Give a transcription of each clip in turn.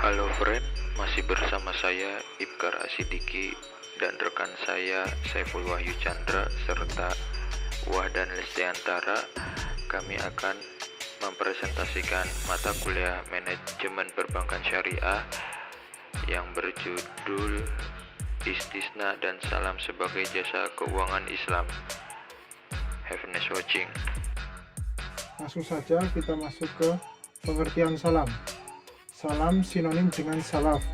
Halo friend, masih bersama saya Ibkar Asidiki dan rekan saya Saiful Wahyu Chandra serta Wahdan Lestiantara. Kami akan mempresentasikan mata kuliah Manajemen Perbankan Syariah yang berjudul Istisna dan Salam sebagai Jasa Keuangan Islam. Have a nice watching. Langsung saja kita masuk ke pengertian salam. Salam sinonim dengan salaf.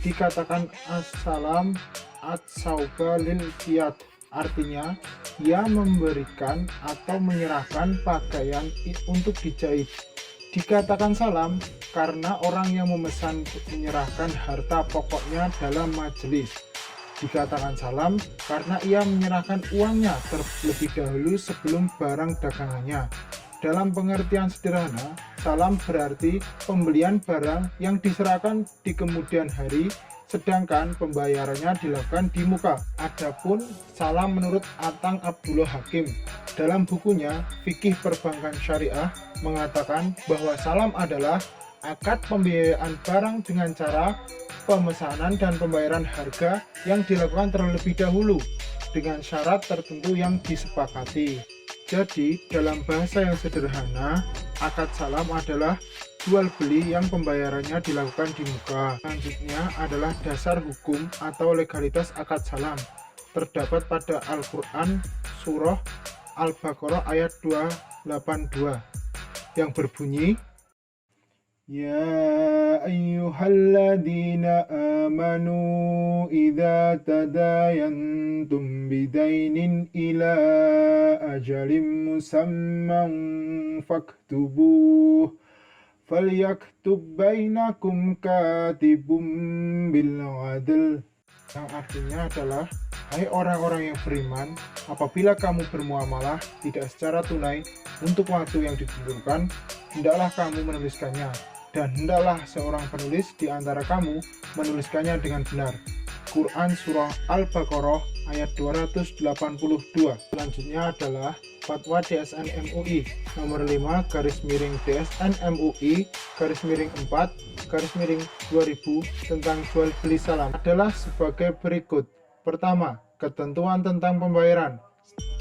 Dikatakan as-salam at-sauba lil qiyad. Artinya, ia memberikan atau menyerahkan pakaian untuk dijahit. Dikatakan salam karena orang yang memesan menyerahkan harta pokoknya dalam majelis. Dikatakan salam karena ia menyerahkan uangnya terlebih dahulu sebelum barang dagangannya. Dalam pengertian sederhana, salam berarti pembelian barang yang diserahkan di kemudian hari, sedangkan pembayarannya dilakukan di muka. Adapun salam menurut Atang Abdullah Hakim dalam bukunya Fikih Perbankan Syariah mengatakan bahwa salam adalah akad pembiayaan barang dengan cara pemesanan dan pembayaran harga yang dilakukan terlebih dahulu dengan syarat tertentu yang disepakati. Jadi, dalam bahasa yang sederhana, akad salam adalah jual beli yang pembayarannya dilakukan di muka. Selanjutnya adalah dasar hukum atau legalitas akad salam. Terdapat pada Al-Quran Surah Al-Baqarah ayat 282 yang berbunyi, Ya ayyuhalladzina amanu idza tadayantum bidainin ila ajalim musamman faktubuh falyaktub bainakum katibum bil adl. Yang artinya adalah, hai orang-orang yang beriman, apabila kamu bermuamalah tidak secara tunai untuk waktu yang ditentukan, hendaklah kamu menuliskannya, dan hendaklah seorang penulis di antara kamu menuliskannya dengan benar. Quran Surah Al-Baqarah ayat 282. Selanjutnya adalah Fatwa DSN MUI nomor 5/DSN MUI /4/2000 tentang jual beli salam adalah sebagai berikut. Pertama, ketentuan tentang pembayaran.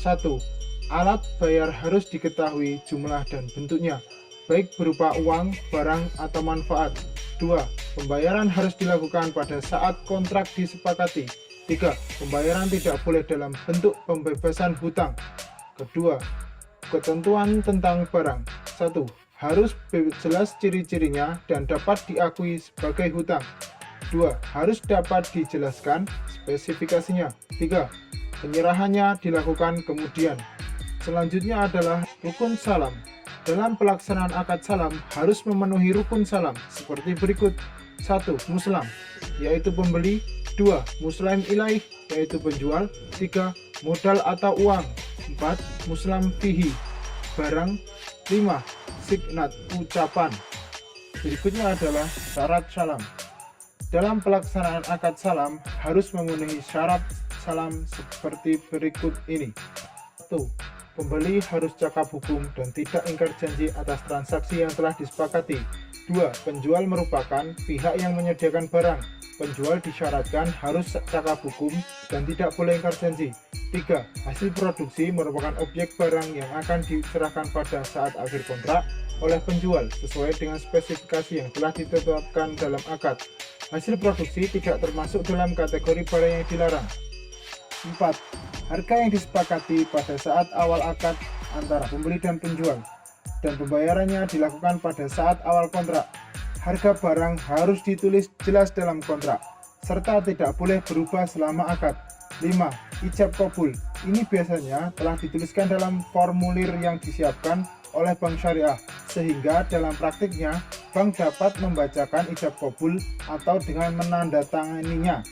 1. Alat bayar harus diketahui jumlah dan bentuknya, baik berupa uang, barang, atau manfaat. 2. Pembayaran harus dilakukan pada saat kontrak disepakati. 3. Pembayaran tidak boleh dalam bentuk pembebasan hutang. Kedua, ketentuan tentang barang. 1. Harus jelas ciri-cirinya dan dapat diakui sebagai hutang. 2. Harus dapat dijelaskan spesifikasinya. 3. Penyerahannya dilakukan kemudian. Selanjutnya adalah rukun salam. Dalam pelaksanaan akad salam harus memenuhi rukun salam seperti berikut. 1. Muslam, yaitu pembeli. 2. Muslim ilaih, yaitu penjual. 3. Modal atau uang. 4. Muslam fihi, barang. 5. Signat, ucapan. Berikutnya adalah syarat salam. Dalam pelaksanaan akad salam harus memenuhi syarat salam seperti berikut ini. 1. Pembeli harus cakap hukum dan tidak ingkar janji atas transaksi yang telah disepakati. 2. Penjual merupakan pihak yang menyediakan barang. Penjual disyaratkan harus cakap hukum dan tidak boleh ingkar janji. 3. Hasil produksi merupakan objek barang yang akan diserahkan pada saat akhir kontrak oleh penjual sesuai dengan spesifikasi yang telah ditetapkan dalam akad. Hasil produksi tidak termasuk dalam kategori barang yang dilarang. 4. Harga yang disepakati pada saat awal akad antara pembeli dan penjual, dan pembayarannya dilakukan pada saat awal kontrak. Harga barang harus ditulis jelas dalam kontrak, serta tidak boleh berubah selama akad. 5. Ijab kabul. Ini biasanya telah dituliskan dalam formulir yang disiapkan oleh bank syariah, sehingga dalam praktiknya bank dapat membacakan ijab kabul atau dengan menandatanganinya.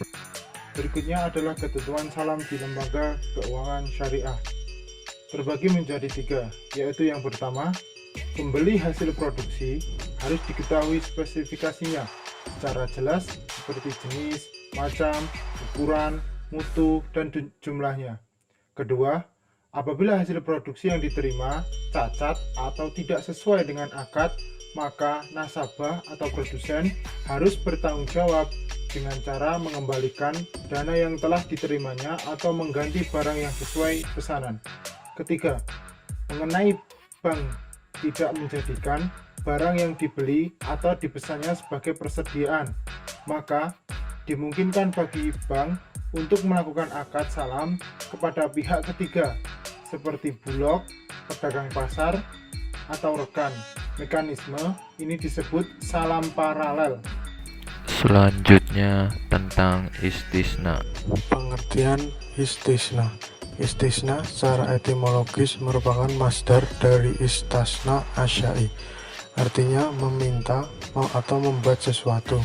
Berikutnya adalah ketentuan salam di lembaga keuangan syariah. Terbagi menjadi 3, yaitu yang pertama, pembeli hasil produksi harus diketahui spesifikasinya secara jelas seperti jenis, macam, ukuran, mutu, dan jumlahnya. Kedua, apabila hasil produksi yang diterima cacat atau tidak sesuai dengan akad, maka nasabah atau produsen harus bertanggung jawab dengan cara mengembalikan dana yang telah diterimanya atau mengganti barang yang sesuai pesanan. Ketiga, mengenai bank tidak menjadikan barang yang dibeli atau dipesannya sebagai persediaan, maka dimungkinkan bagi bank untuk melakukan akad salam kepada pihak ketiga seperti bulog, pedagang pasar, atau rekan. Mekanisme ini disebut salam paralel. Selanjutnya tentang istisna. Pengertian istisna. Istisna secara etimologis merupakan masdar dari istasna asyai, artinya meminta atau membuat sesuatu,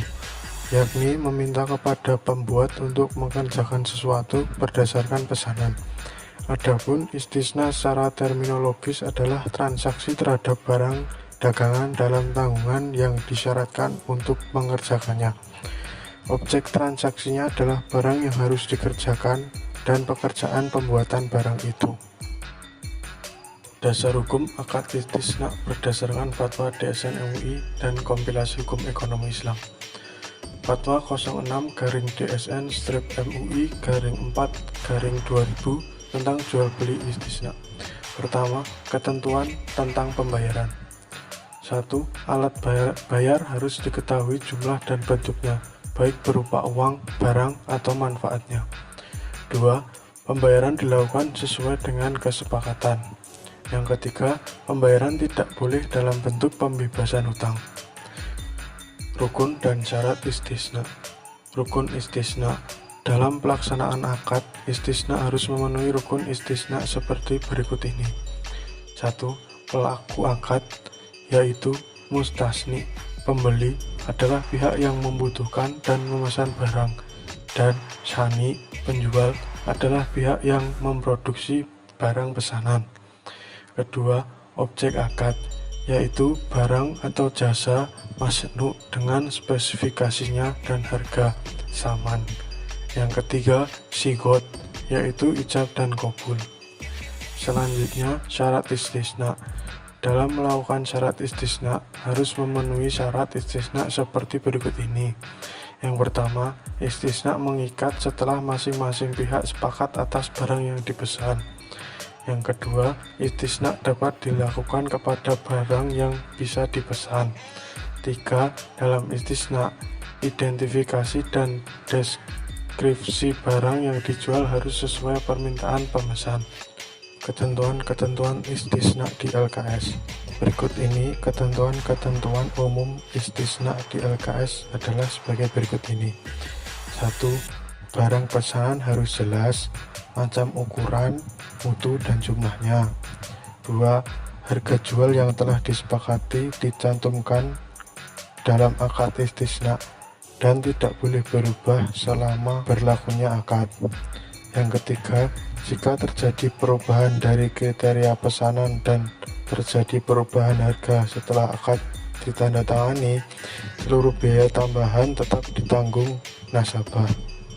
yakni meminta kepada pembuat untuk mengerjakan sesuatu berdasarkan pesanan. Adapun istisna secara terminologis adalah transaksi terhadap barang dagangan dalam tanggungan yang disyaratkan untuk mengerjakannya. Objek transaksinya adalah barang yang harus dikerjakan dan pekerjaan pembuatan barang itu. Dasar hukum akad istisna berdasarkan Fatwa DSN MUI dan Kompilasi Hukum Ekonomi Islam. Fatwa 06-DSN-MUI-4-2000 tentang jual beli istisna. Pertama, ketentuan tentang pembayaran. 1. Alat bayar harus diketahui jumlah dan bentuknya, baik berupa uang, barang, atau manfaatnya. 2. Pembayaran dilakukan sesuai dengan kesepakatan. Yang ketiga, pembayaran tidak boleh dalam bentuk pembebasan hutang. Rukun dan syarat istisna. Rukun istisna. Dalam pelaksanaan akad, istisna harus memenuhi rukun istisna seperti berikut ini. 1. Pelaku akad, yaitu mustasni, pembeli, adalah pihak yang membutuhkan dan memesan barang, dan syani, penjual, adalah pihak yang memproduksi barang pesanan. Kedua, objek akad, yaitu barang atau jasa masnu dengan spesifikasinya dan harga saman. Yang ketiga, sigot, yaitu ijab dan qabul. Selanjutnya, syarat istisna. Dalam melakukan syarat istisna harus memenuhi syarat istisna seperti berikut ini. Yang pertama, istisna mengikat setelah masing-masing pihak sepakat atas barang yang dipesan. Yang kedua, istisna dapat dilakukan kepada barang yang bisa dipesan. 3. Dalam istisna, identifikasi dan deskripsi barang yang dijual harus sesuai permintaan pemesan. Ketentuan-ketentuan istisna di LKS. Berikut ini ketentuan-ketentuan umum istisna di LKS adalah sebagai berikut ini. 1. Barang pesanan harus jelas, macam ukuran, mutu, dan jumlahnya. 2. Harga jual yang telah disepakati dicantumkan dalam akad istisna dan tidak boleh berubah selama berlakunya akad. Yang ketiga, jika terjadi perubahan dari kriteria pesanan dan terjadi perubahan harga setelah akad ditandatangani, seluruh biaya tambahan tetap ditanggung nasabah.